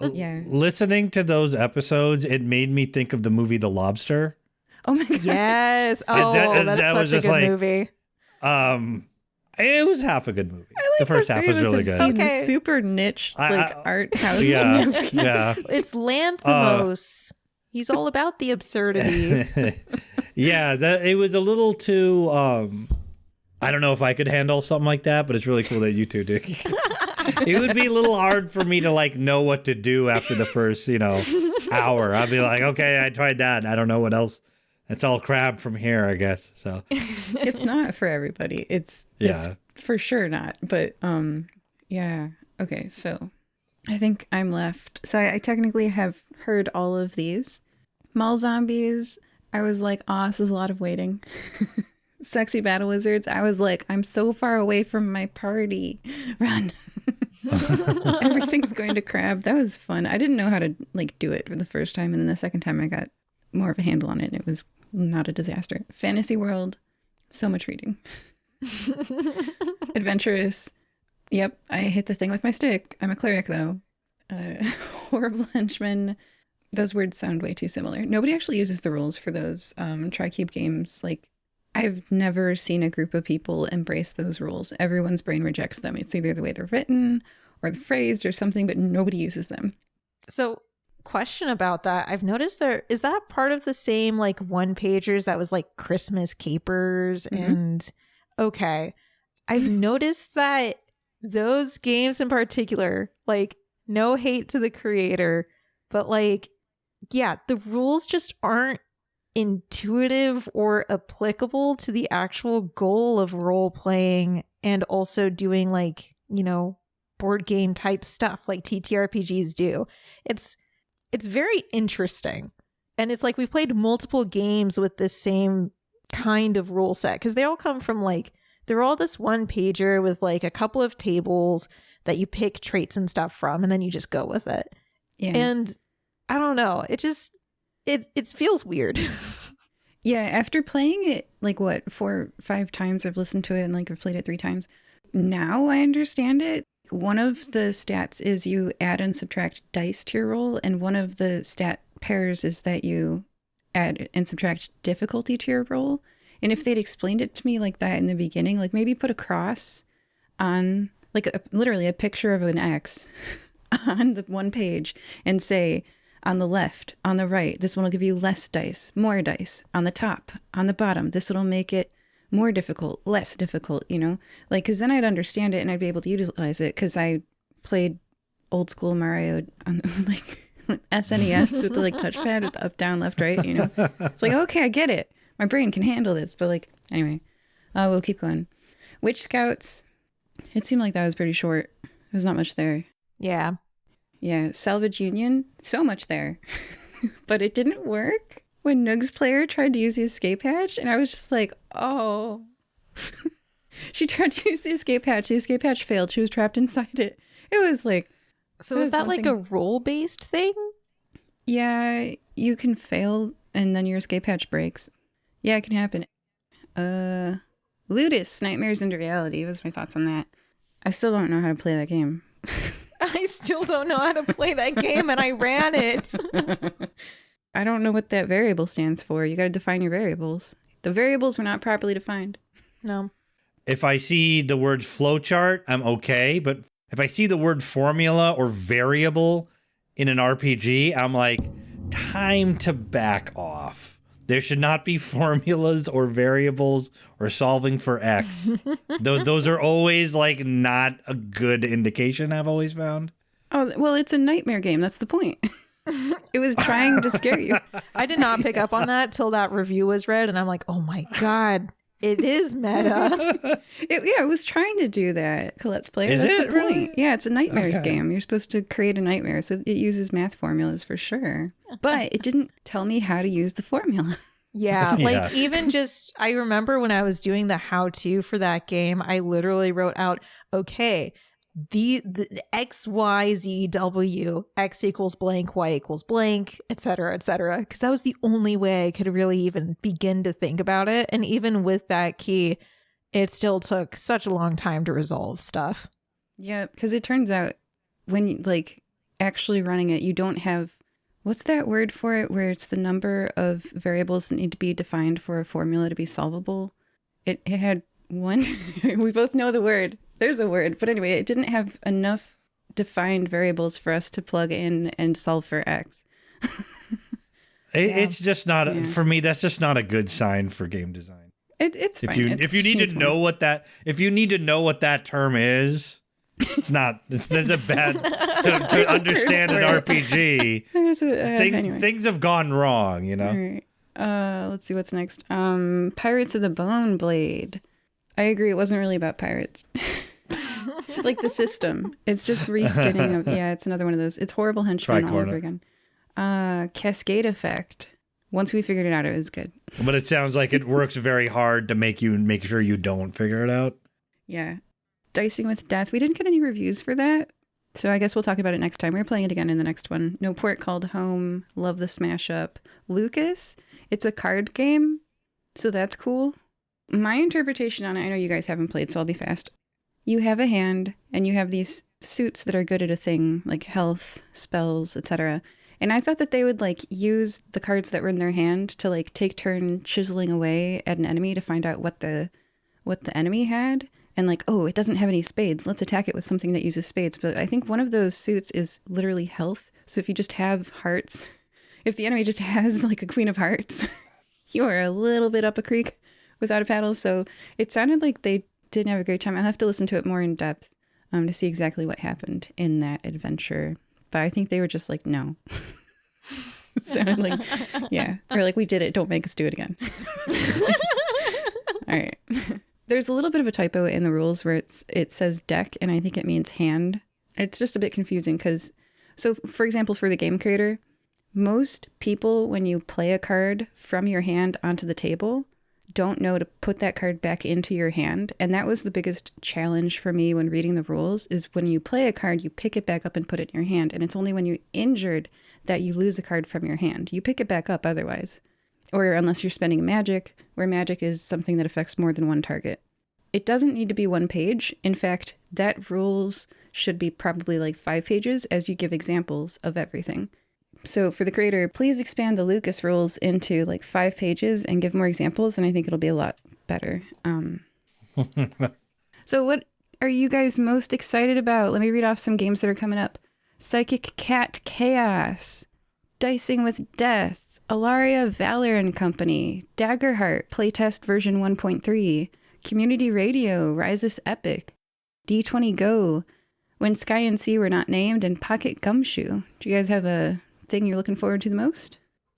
Yeah. Listening to those episodes, it made me think of the movie The Lobster. Oh my God. Yes. Oh, that's such a good movie. It was half a good movie. The first half was really good. Okay. Super niche, like art house. Yeah, movie. yeah. It's Lanthimos. He's all about the absurdity. Yeah, it was a little too. I don't know if I could handle something like that, but it's really cool that you two do. It would be a little hard for me to like know what to do after the first, hour. I'd be like, okay, I tried that. I don't know what else. It's all crab from here, I guess. So it's not for everybody. It's for sure not. But yeah. Okay, so I think I'm left. So I technically have heard all of these. Mall Zombies, I was like, oh, this is a lot of waiting. Sexy Battle Wizards, I was like, I'm so far away from my party. Run. Everything's Going to Crab. That was fun. I didn't know how to like do it for the first time, and then the second time I got more of a handle on it, and it was not a disaster. Fantasy World, so much reading. Adventurous, yep, I hit the thing with my stick. I'm a cleric though. Horrible Henchmen, those words sound way too similar. Nobody actually uses the rules for those Tri-Cube games. Like, I've never seen a group of people embrace those rules. Everyone's brain rejects them. It's either the way they're written or the phrased or something, but nobody uses them. So, question about that. I've noticed is that part of the same like one pagers that was like Christmas capers and okay. I've noticed that those games in particular, like, no hate to the creator, but like, yeah, the rules just aren't intuitive or applicable to the actual goal of role playing and also doing like, board game type stuff like TTRPGs do. It's very interesting. And it's like we've played multiple games with this same kind of rule set because they all come from like, they're all this one pager with like a couple of tables that you pick traits and stuff from, and then you just go with it. Yeah. And I don't know, it feels weird. Yeah, after playing it, like, 4 or 5 times, I've listened to it and, like, I've played it 3 times. Now I understand it. One of the stats is you add and subtract dice to your roll, and one of the stat pairs is that you add and subtract difficulty to your roll. And if they'd explained it to me like that in the beginning, like, maybe put a cross on, like, literally a picture of an X on the one page and say, on the left, on the right, this one will give you less dice, more dice. On the top, on the bottom, this one will make it more difficult, less difficult, you know? Like, because then I'd understand it and I'd be able to utilize it because I played old school Mario on, like, SNES with the, like, touchpad with the up, down, left, right, you know? It's like, okay, I get it. My brain can handle this. But, like, anyway, we'll keep going. Witch Scouts, it seemed like that was pretty short. There's not much there. Yeah. Yeah, Salvage Union, so much there. But it didn't work when Noog's player tried to use the escape hatch, and I was just like, oh. She tried to use the escape hatch failed, she was trapped inside it. It was like... So is that like a role-based thing? Yeah, you can fail, and then your escape hatch breaks. Yeah, it can happen. Ludus, Nightmares into Reality, was my thoughts on that. I still don't know how to play that game. I still don't know how to play that game, and I ran it. I don't know what that variable stands for. You got to define your variables. The variables were not properly defined. No. If I see the word flowchart, I'm okay. But if I see the word formula or variable in an RPG, I'm like, time to back off. There should not be formulas or variables or solving for X. Those are always like not a good indication, I've always found. Oh, well, it's a nightmare game. That's the point. It was trying to scare you. I did not pick up on that till that review was read, and I'm like, oh my God, it is meta. It was trying to do that, Colette's play. Is That's it the point. really? Yeah, it's a nightmares game. You're supposed to create a nightmare, so it uses math formulas for sure. But it didn't tell me how to use the formula. Yeah, like even just, I remember when I was doing the how-to for that game, I literally wrote out, okay, the X, Y, Z, W, X equals blank, Y equals blank, etc., etc. Because that was the only way I could really even begin to think about it. And even with that key, it still took such a long time to resolve stuff. Yeah, because it turns out when you, like, actually running it, you don't have, what's that word for it, where it's the number of variables that need to be defined for a formula to be solvable. It had one, we both know the word. There's a word, but anyway, it didn't have enough defined variables for us to plug in and solve for X. It's just not, for me, that's just not a good sign for game design. It's fine. If you need to know what that term is, it's not. There's a bad to understand an RPG. Anyway. Things have gone wrong, you know. All right. Let's see what's next. Pirates of the Bone Blade. I agree. It wasn't really about pirates. Like the system. It's just reskinning of. Yeah, it's another one of those. It's horrible henchmen all over again. Cascade effect. Once we figured it out, it was good. But it sounds like it works very hard to make sure you don't figure it out. Yeah. Dicing with Death. We didn't get any reviews for that, so I guess we'll talk about it next time. We're playing it again in the next one. No Port Called Home. Love the Smash Up. Lucas. It's a card game, so that's cool. My interpretation on it, I know you guys haven't played, so I'll be fast. You have a hand, and you have these suits that are good at a thing, like health, spells, etc. And I thought that they would, like, use the cards that were in their hand to, like, take turn chiseling away at an enemy to find out what the enemy had. And, like, oh, it doesn't have any spades. Let's attack it with something that uses spades. But I think one of those suits is literally health. So if you just have hearts, if the enemy just has, like, a queen of hearts, you are a little bit up a creek without a paddle. So it sounded like they didn't have a great time. I'll have to listen to it more in depth to see exactly what happened in that adventure. But I think they were just like, no. It sounded like, yeah. Or like, we did it. Don't make us do it again. All right. There's a little bit of a typo in the rules where it says deck, and I think it means hand. It's just a bit confusing because, so for example, for the game creator, most people, when you play a card from your hand onto the table, don't know to put that card back into your hand. And that was the biggest challenge for me when reading the rules, is when you play a card, you pick it back up and put it in your hand. And it's only when you're injured that you lose a card from your hand. You pick it back up otherwise. Or unless you're spending magic, where magic is something that affects more than one target. It doesn't need to be 1 page. In fact, that rules should be probably like 5 pages as you give examples of everything. So for the creator, please expand the Lucas rules into like 5 pages and give more examples, and I think it'll be a lot better. So what are you guys most excited about? Let me read off some games that are coming up. Psychic Cat Chaos, Dicing with Death, Alaria Valor and Company, Daggerheart Playtest version 1.3, Community Radio, Rises Epic, D20 Go, When Sky and Sea Were Not Named, and Pocket Gumshoe. Do you guys have a thing you're looking forward to the most?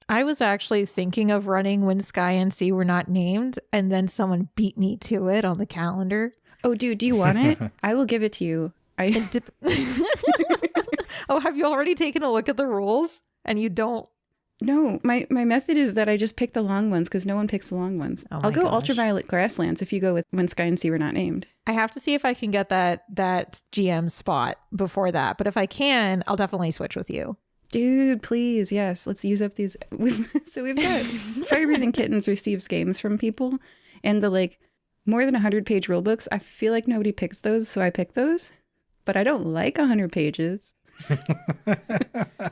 I was actually thinking of running When Sky and Sea Were Not Named, and then someone beat me to it on the calendar. Oh, dude, do you want it? I will give it to you. Oh, have you already taken a look at the rules? And you don't? No, my method is that I just pick the long ones because no one picks the long ones. Oh I'll go gosh. Ultraviolet Grasslands if you go with When Sky and Sea Were Not Named. I have to see if I can get that GM spot before that. But if I can, I'll definitely switch with you. Dude, please, yes, let's use up these. We've got Firebreathing Kittens receives games from people, and the like more than 100-page rule books. I feel like nobody picks those, so I pick those. But I don't like 100 pages.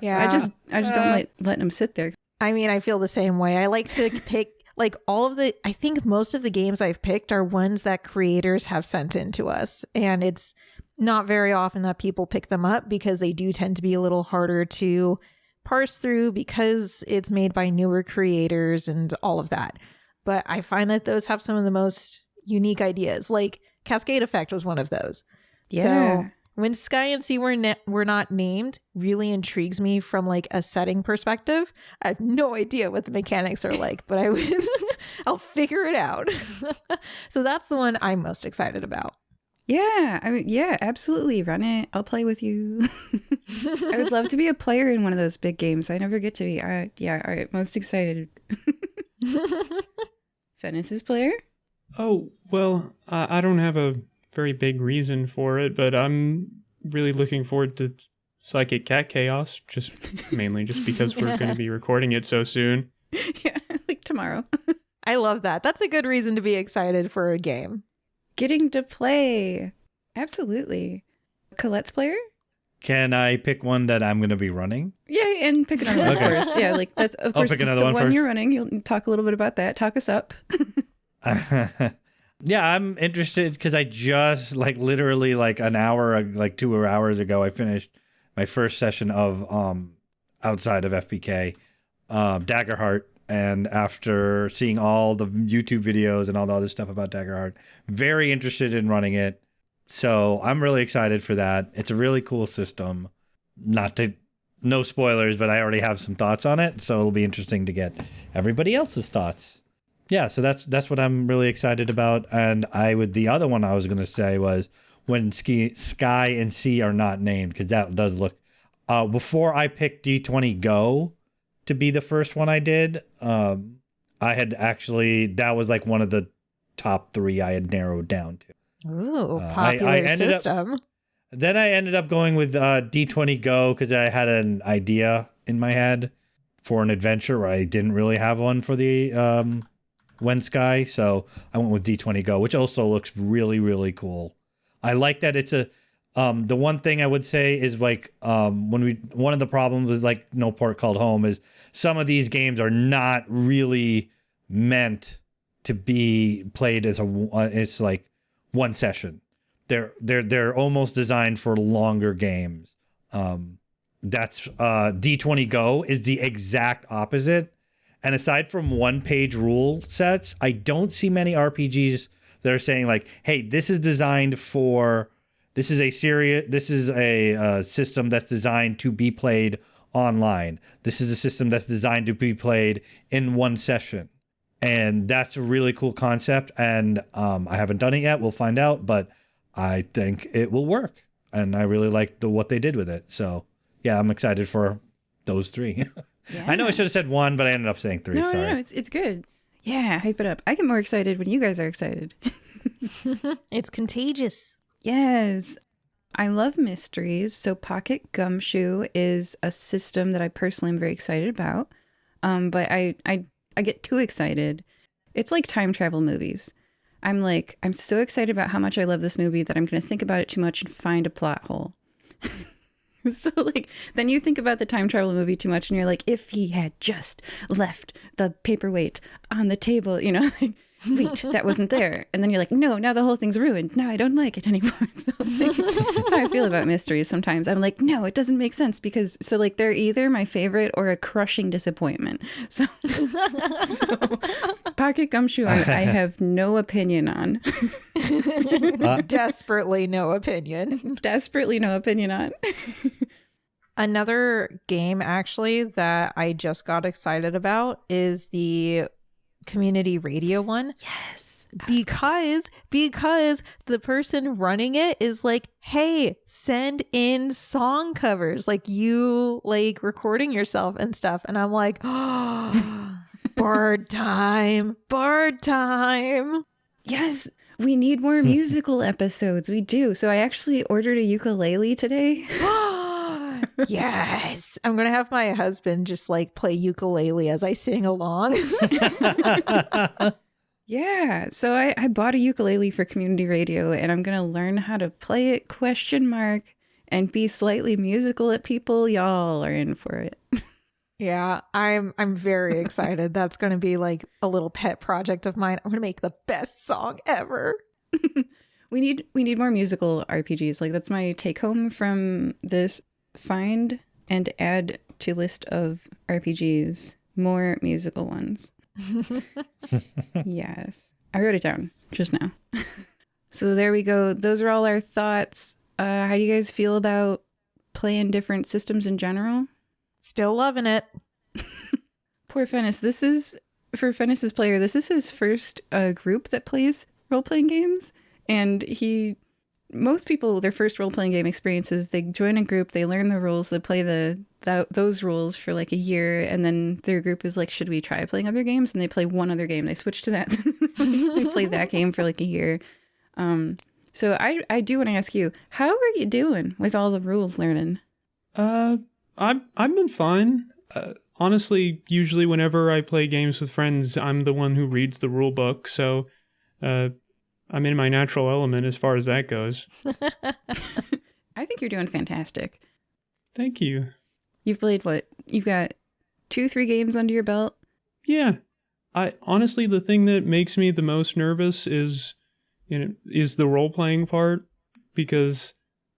Yeah, I just don't like letting them sit there. I mean, I feel the same way. I like to pick like all of the. I think most of the games I've picked are ones that creators have sent in to us, and it's not very often that people pick them up because they do tend to be a little harder to parse through because it's made by newer creators and all of that. But I find that those have some of the most unique ideas. Like Cascade Effect was one of those. Yeah. So When Sky and Sea were not named really intrigues me from like a setting perspective. I have no idea what the mechanics are like, but I'll figure it out. So that's the one I'm most excited about. Yeah, I mean, yeah, absolutely. Run it. I'll play with you. I would love to be a player in one of those big games. I never get to be. Yeah, all right. Most excited. Venice's player? Oh, well, I don't have a very big reason for it, but I'm really looking forward to Psychic Cat Chaos, mainly because we're going to be recording it so soon. Yeah, like tomorrow. I love that. That's a good reason to be excited for a game. Getting to play. Absolutely. Colette's player? Can I pick one that I'm going to be running? Yeah, and pick another one Okay. first. Yeah, like that's of course pick another the one one first. you're running. You'll talk a little bit about that. Talk us up. Yeah, I'm interested because I just literally an hour, 2 hours ago, I finished my first session of outside of FPK, Daggerheart. And after seeing all the YouTube videos and all the other stuff about Daggerheart, very interested in running it. So I'm really excited for that. It's a really cool system. No spoilers, but I already have some thoughts on it. So it'll be interesting to get everybody else's thoughts. Yeah, so that's what I'm really excited about. And the other one I was going to say was When Sky and Sea Are Not Named, because that does look, before I picked D20 Go to be the first one I did, I had actually, that was one of the top 3 I had narrowed down to. Ooh, popular system. Then I ended up going with D20 Go because I had an idea in my head for an adventure where I didn't really have one for the When Sky, so I went with D20 Go, which also looks really, really cool. I like that it's a the one thing I would say is one of the problems with No Port Called Home is some of these games are not really meant to be played as it's one session. They're almost designed for longer games. That's D20 Go is the exact opposite. And aside from 1-page rule sets, I don't see many RPGs that are saying hey, this is designed for. This is a system that's designed to be played online. This is a system that's designed to be played in one session. And that's a really cool concept. And I haven't done it yet. We'll find out. But I think it will work. and I really liked what they did with it. So yeah, I'm excited for those 3. Yeah. I know I should have said 1, but I ended up saying 3. No, Sorry. no, it's good. Yeah, hype it up. I get more excited when you guys are excited. It's contagious. Yes. I love mysteries. So Pocket Gumshoe is a system that I personally am very excited about. But I get too excited. It's like time travel movies. I'm so excited about how much I love this movie that I'm going to think about it too much and find a plot hole. So then you think about the time travel movie too much and you're like, if he had just left the paperweight on the table, wait, that wasn't there. And then you're like, no, now the whole thing's ruined. Now I don't like it anymore. So that's how I feel about mysteries sometimes. I'm like, no, it doesn't make sense because they're either my favorite or a crushing disappointment. So Pocket Gumshoe, I have no opinion on. Desperately no opinion. Desperately no opinion on. Another game, actually, that I just got excited about is the community radio one. Yes. Because the person running it is like, hey, send in song covers, like you recording yourself and stuff. And I'm like, oh, bird time. Yes. We need more musical episodes. We do. So I actually ordered a ukulele today. Yes. I'm going to have my husband just play ukulele as I sing along. Yeah. So I bought a ukulele for community radio and I'm going to learn how to play it ? And be slightly musical at people. Y'all are in for it. Yeah, I'm very excited. That's going to be a little pet project of mine. I'm going to make the best song ever. We need more musical RPGs. That's my take home from this. Find and add to list of RPGs more musical ones. Yes. I wrote it down just now. So there we go. Those are all our thoughts. How do you guys feel about playing different systems in general? Still loving it. Poor Fennis. For Fennis's player, this is his first group that plays role-playing games. And most people, their first role-playing game experiences, they join a group, they learn the rules, they play those rules for a year, and then their group is like, should we try playing other games? And they play one other game. They switch to that. They play that game for a year. So I do want to ask you, how are you doing with all the rules learning? I've been fine. Honestly, usually whenever I play games with friends, I'm the one who reads the rule book, so I'm in my natural element as far as that goes. I think you're doing fantastic. Thank you. You've played what? You've got 2-3 games under your belt? Yeah. Honestly, the thing that makes me the most nervous is the role-playing part,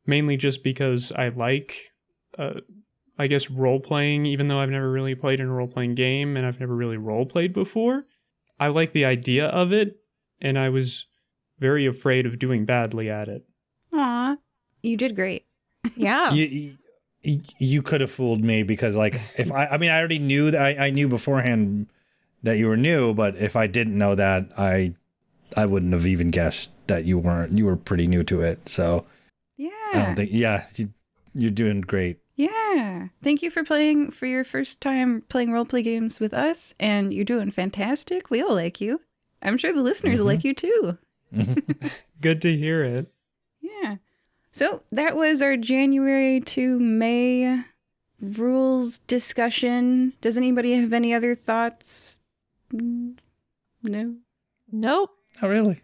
mainly just because I like, I guess, role-playing, even though I've never really played in a role-playing game and I've never really role-played before. I like the idea of it, and I was very afraid of doing badly at it. Aw, you did great. Yeah. You could have fooled me because if I already knew that I knew beforehand that you were new, but if I didn't know that, I wouldn't have even guessed that you were pretty new to it. So yeah, I don't think, you're doing great. Yeah. Thank you for your first time playing roleplay games with us, and you're doing fantastic. We all like you. I'm sure the listeners like you too. Good to hear it. Yeah. So that was our January to May rules discussion. Does anybody have any other thoughts? No? Nope. Oh, really?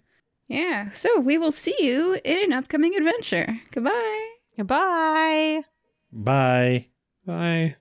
Yeah. So we will see you in an upcoming adventure. Goodbye. Goodbye. Bye. Bye.